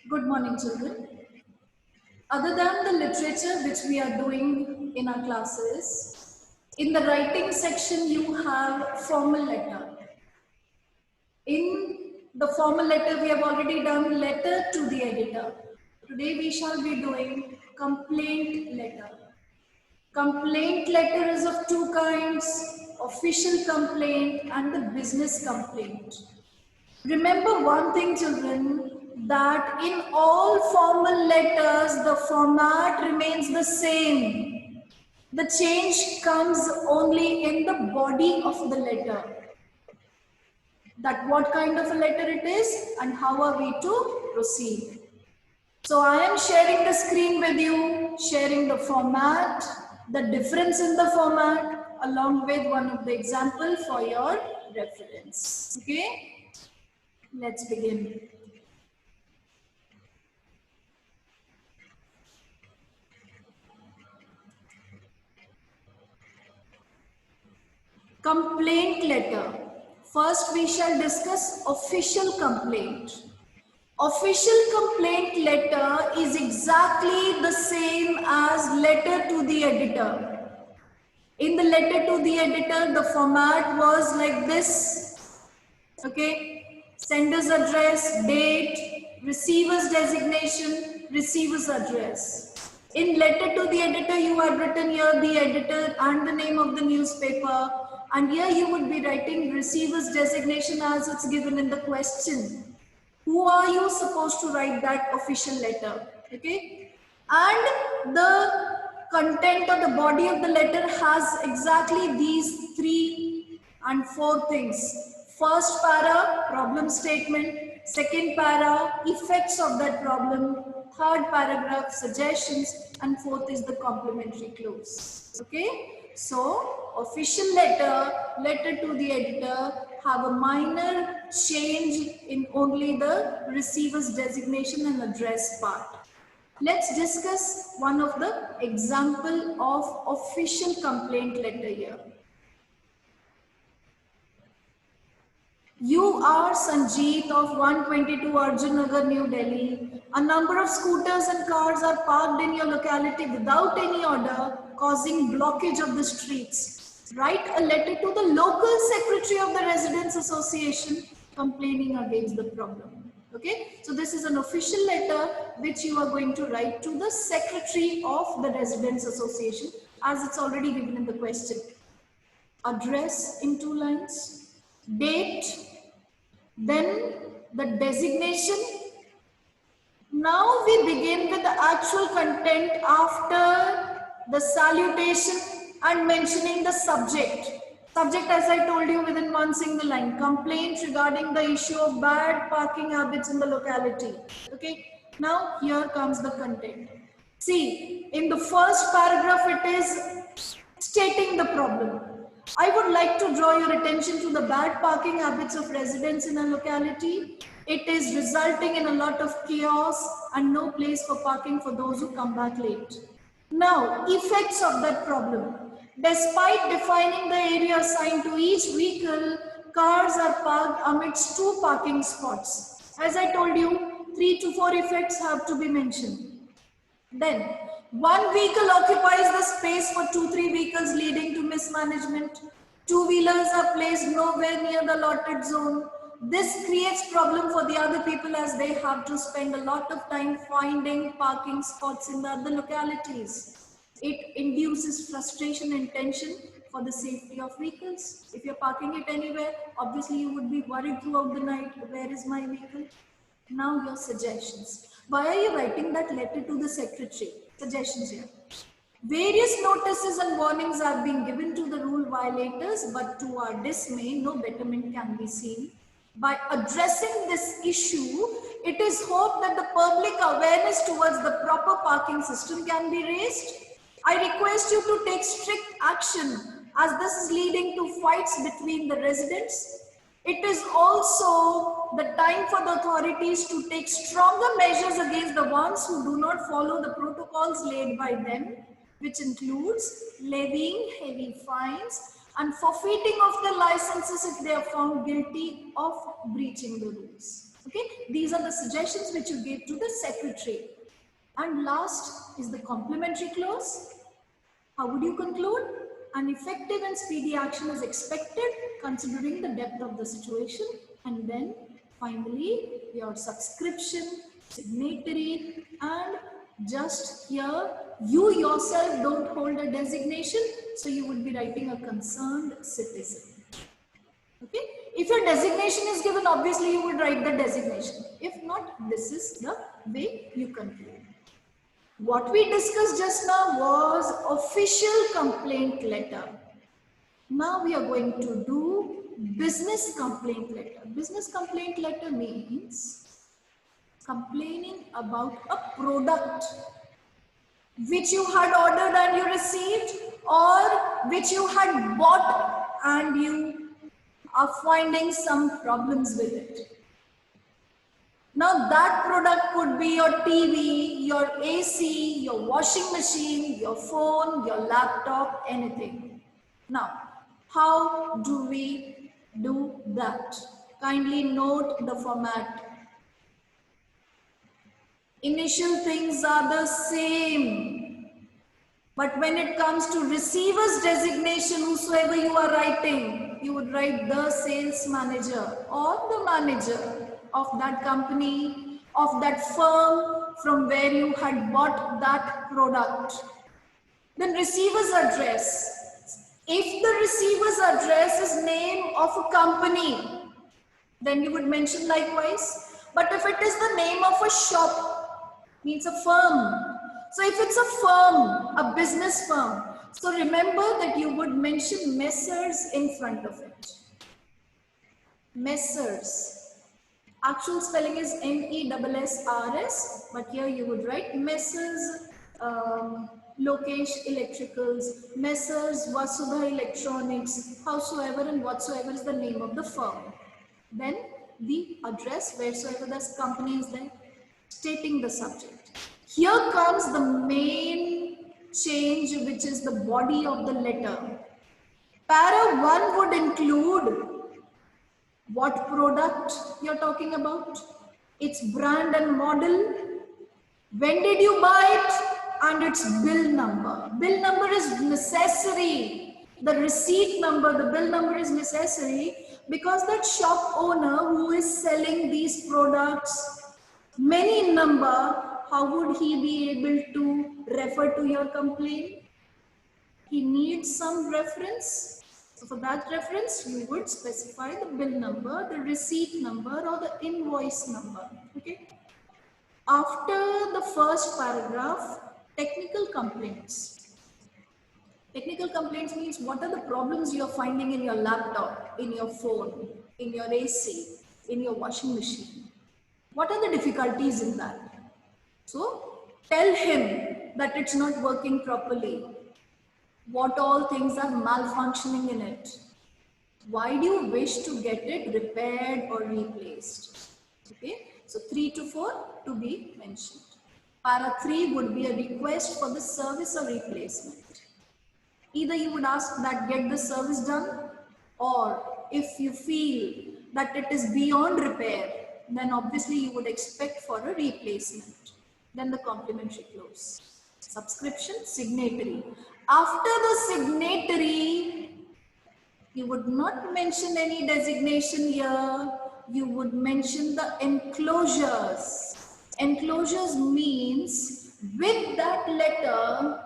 Good morning, children. Other than the literature which we are doing in our classes, in the writing section you have formal letter. In the formal letter we have already done letter to the editor. Today we shall be doing complaint letter. Complaint letter is of two kinds, official complaint and the business complaint. Remember one thing, children, that in all formal letters, the format remains the same. The change comes only in the body of the letter. That what kind of a letter it is and how are we to proceed. So I am sharing the screen with you, sharing the format, the difference in the format, along with one of the example for your reference. Okay, let's begin. Complaint letter. First, we shall discuss official complaint. Official complaint letter is exactly the same as letter to the editor. In the letter to the editor, the format was like this. Okay, sender's address, date, receiver's designation, receiver's address. In letter to the editor, you have written here the editor and the name of the newspaper. And here you would be writing receiver's designation as it's given in the question. Who are you supposed to write that official letter? Okay. And the content or the body of the letter has exactly these 3 and 4 things. First para, problem statement. Second para, effects of that problem. Third paragraph, suggestions. And fourth is the complimentary clause. Okay. So, official letter to the editor have a minor change in only the receiver's designation and address part. Let's discuss one of the example of official complaint letter here. You are Sanjeet of 122 Arjun Nagar, New Delhi. A number of scooters and cars are parked in your locality without any order, causing blockage of the streets. Write a letter to the local secretary of the Residents Association complaining against the problem. Okay, so this is an official letter which you are going to write to the secretary of the Residents Association, as it's already given in the question. Address in 2 lines, date, then the designation. Now we begin with the actual content after the salutation and mentioning the subject. Subject, as I told you, within one single line. Complaint regarding the issue of bad parking habits in the locality. Okay. Now here comes the content. See, in the first paragraph it is stating the problem. I would like to draw your attention to the bad parking habits of residents in a locality. It is resulting in a lot of chaos and no place for parking for those who come back late. Now, effects of that problem. Despite defining the area assigned to each vehicle, cars are parked amidst 2 parking spots. As I told you, 3 to 4 effects have to be mentioned. Then, one vehicle occupies the space for 2-3 vehicles, leading to mismanagement. 2-wheelers are placed nowhere near the allotted zone. This creates problem for the other people as they have to spend a lot of time finding parking spots in the other localities. It induces frustration and tension for the safety of vehicles. If you're parking it anywhere, obviously you would be worried throughout the night, where is my vehicle? Now your suggestions. Why are you writing that letter to the secretary? Suggestions here. Various notices and warnings are being given to the rule violators, but to our dismay, no betterment can be seen. By addressing this issue, it is hoped that the public awareness towards the proper parking system can be raised. I request you to take strict action as this is leading to fights between the residents. It is also the time for the authorities to take stronger measures against the ones who do not follow the protocols laid by them, which includes levying heavy fines and forfeiting of their licenses if they are found guilty of breaching the rules. Okay, these are the suggestions which you gave to the secretary. And last is the complementary clause. How would you conclude? An effective and speedy action is expected considering the depth of the situation. And then finally, your subscription, signatory, and just here, you yourself don't hold a designation, so you would be writing a concerned citizen. Okay, if your designation is given, obviously you would write the designation. If not, this is the way you conclude. What we discussed just now was official complaint letter. Now we are going to do business complaint letter. Business complaint letter means complaining about a product which you had ordered and you received, or which you had bought and you are finding some problems with it. Now that product could be your TV, your AC, your washing machine, your phone, your laptop, anything. Now, how do we do that? Kindly note the format. Initial things are the same. But when it comes to receiver's designation, whosoever you are writing, you would write the sales manager or the manager of that company, of that firm from where you had bought that product. Then receiver's address. If the receiver's address is name of a company, then you would mention likewise. But if it is the name of a shop, means a firm. So if it's a firm, a business firm, so remember that you would mention Messrs in front of it. Messrs. Actual spelling is MESSRS, but here you would write Messrs Lokesh Electricals, Messrs Vasudha Electronics, howsoever and whatsoever is the name of the firm. Then the address, wheresoever the company is there, stating the subject. Here comes the main change, which is the body of the letter. Para 1 would include what product you're talking about, its brand and model, when did you buy it, and its bill number. Bill number is necessary. The receipt number, the bill number is necessary because that shop owner who is selling these products, many in number, how would he be able to refer to your complaint? He needs some reference. So for that reference, you would specify the bill number, the receipt number, or the invoice number. Okay. After the first paragraph, technical complaints. Technical complaints means what are the problems you are finding in your laptop, in your phone, in your AC, in your washing machine. What are the difficulties in that? So tell him that it's not working properly. What all things are malfunctioning in it? Why do you wish to get it repaired or replaced? Okay, so 3 to 4 to be mentioned. Para 3 would be a request for the service or replacement. Either you would ask that get the service done, or if you feel that it is beyond repair, then obviously you would expect for a replacement. Then the complementary clause. Subscription, signatory. After the signatory, you would not mention any designation here. You would mention the enclosures. Enclosures means with that letter,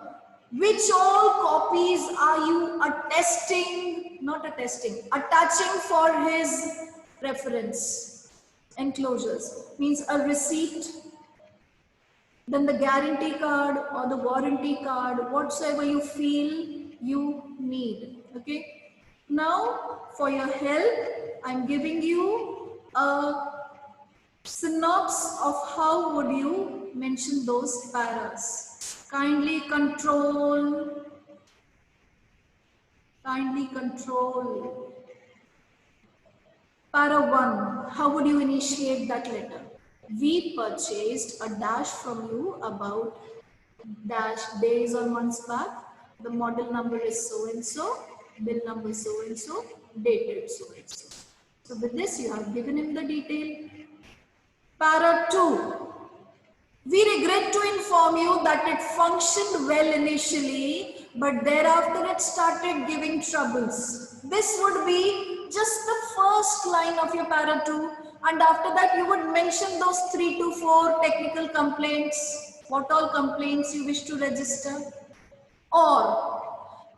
which all copies are you attesting, not attesting, attaching for his reference. Enclosures means a receipt, then the guarantee card or the warranty card, whatsoever you feel you need. Okay. Now, for your help, I'm giving you a synopsis of how would you mention those paras. Kindly control. Para 1, how would you initiate that letter? We purchased a dash from you about dash days or months back. The model number is so and so, bill number so and so, dated so and so. So with this, you have given him the detail. Para 2. We regret to inform you that it functioned well initially, but thereafter it started giving troubles. This would be just the first line of your para 2, and after that you would mention those 3 to 4 technical complaints, what all complaints you wish to register. Or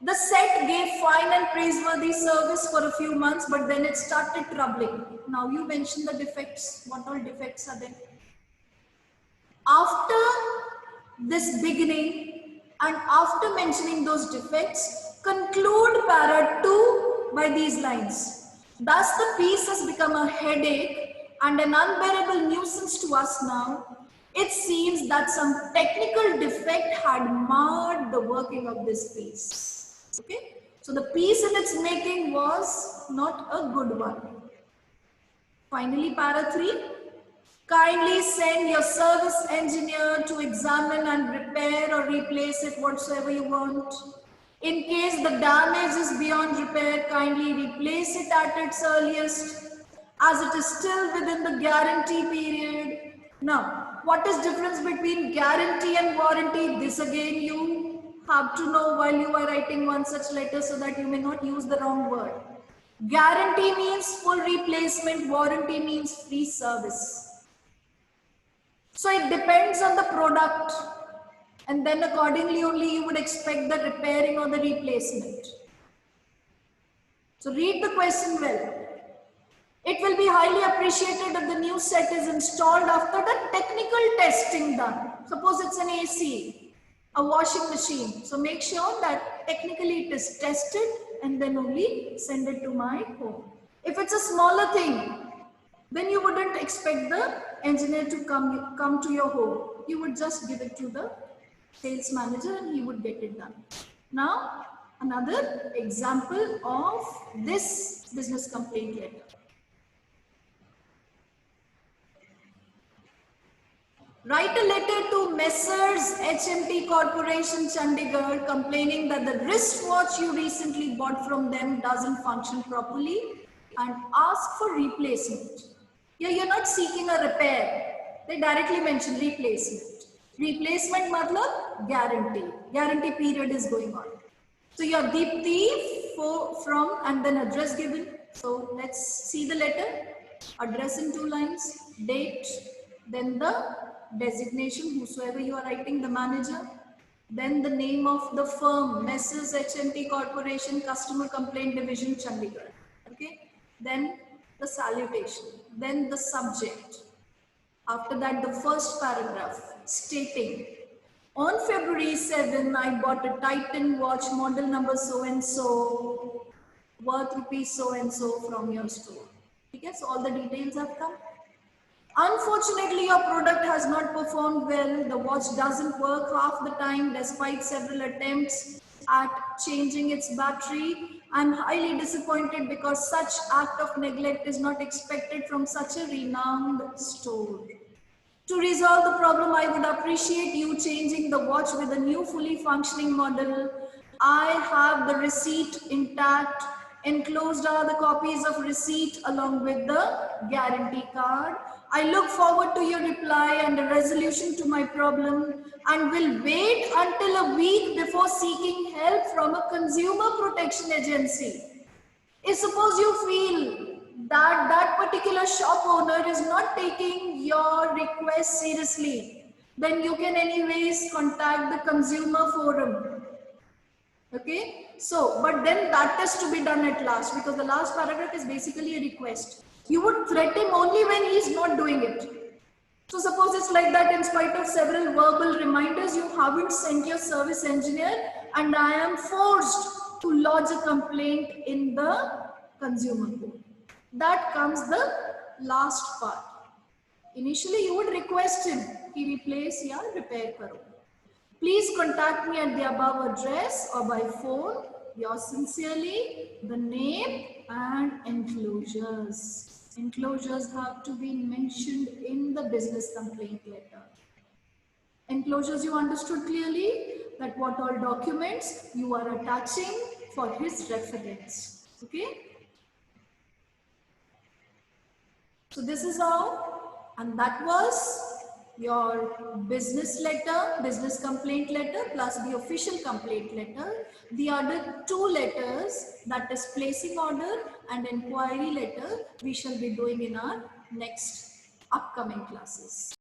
the set gave fine and praiseworthy service for a few months, but then it started troubling. Now you mention the defects, what all defects are there. After this beginning and after mentioning those defects, conclude para 2 by these lines. Thus the piece has become a headache and an unbearable nuisance to us now. It seems that some technical defect had marred the working of this piece. Okay, so the piece in its making was not a good one. Finally, para 3. Kindly send your service engineer to examine and repair or replace it whatsoever you want. In case the damage is beyond repair, kindly replace it at its earliest, as it is still within the guarantee period. Now, what is difference between guarantee and warranty? This again you have to know while you are writing one such letter so that you may not use the wrong word. Guarantee means full replacement, warranty means free service. So it depends on the product, and then accordingly only you would expect the repairing or the replacement. So read the question well. It will be highly appreciated if the new set is installed after the technical testing done. Suppose it's an AC, a washing machine. So make sure that technically it is tested and then only send it to my home. If it's a smaller thing, then you wouldn't expect the engineer to come to your home. You would just give it to the sales manager and he would get it done. Now, another example of this business complaint letter. Write a letter to Messrs. HMT Corporation Chandigarh complaining that the wristwatch you recently bought from them doesn't function properly and ask for replacement. Here you're not seeking a repair. They directly mention replacement. Replacement matlab guarantee. Guarantee period is going on. So you have Deepthi from and then address given. So let's see the letter. Address in 2 lines. Date. Then the designation, whosoever you are writing, the manager. Then the name of the firm, Messrs. HMT Corporation Customer Complaint Division, Chandigarh. Okay. Then the salutation, then the subject. After that, the first paragraph stating, on February 7, I bought a Titan watch model number so and so, worth rupees so and so from your store. Okay, so all the details have come. Unfortunately, your product has not performed well. The watch doesn't work half the time despite several attempts at changing its battery. I'm highly disappointed because such act of neglect is not expected from such a renowned store. To resolve the problem, I would appreciate you changing the watch with a new fully functioning model. I have the receipt intact. Enclosed are the copies of receipt along with the guarantee card. I look forward to your reply and a resolution to my problem and will wait until a week before seeking help from a consumer protection agency. If suppose you feel that that particular shop owner is not taking your request seriously, then you can anyways contact the consumer forum. Okay, so but then that is to be done at last, because the last paragraph is basically a request. You would threaten him only when he is not doing it. So suppose it's like that, in spite of several verbal reminders, you haven't sent your service engineer and I am forced to lodge a complaint in the consumer court. That comes the last part. Initially you would request him, ki replace ya repair karo. Please contact me at the above address or by phone. Yours sincerely, the name and enclosures. Enclosures have to be mentioned in the business complaint letter. Enclosures you understood clearly, that what all documents you are attaching for his reference. Okay. So this is how and that was your business letter, business complaint letter plus the official complaint letter. The other two letters, that is placing order and inquiry letter, we shall be doing in our next upcoming classes.